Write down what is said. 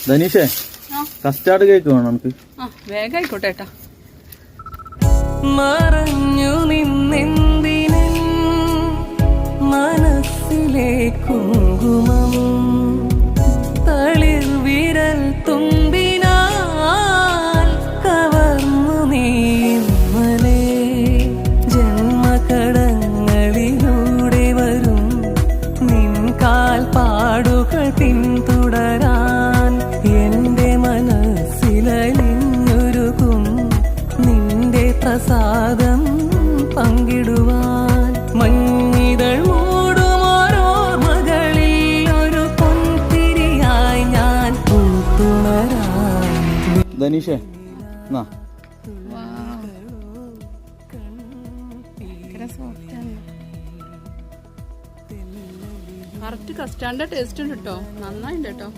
ധനീഷേ, custard cake വേണം നമുക്ക്. വേഗം ആയിക്കോട്ടെ ഏട്ടാ. മറഞ്ഞു നിന്നെന്തിന് മനസ്സിലെ കുങ്കുമം തളിർ വിരൽ തുമ്പിനാൽ കവർന്നു നീമലേ ജന്മകടങ്ങളിലൂടെ വരും നിൻ കാൽപ്പാടുകൾ പിന്തുടരാൻ എന്റെ മനസ്സിലലിഞ്ഞൊരുക്കും നിന്റെ പ്രസാദം പങ്കിടുവാൻ മഞ്ഞിതൾ മൂടുമോരോർമകളിൽ ഒരു പൊൻതിരിയായി ഞാൻ പൂത്തുണരാൻ. ധനീഷേ, കറക്റ്റ് കസ്റ്റാർഡിന്റെ ടേസ്റ്റ് ഉണ്ട് കേട്ടോ, നന്നായിണ്ട് കേട്ടോ.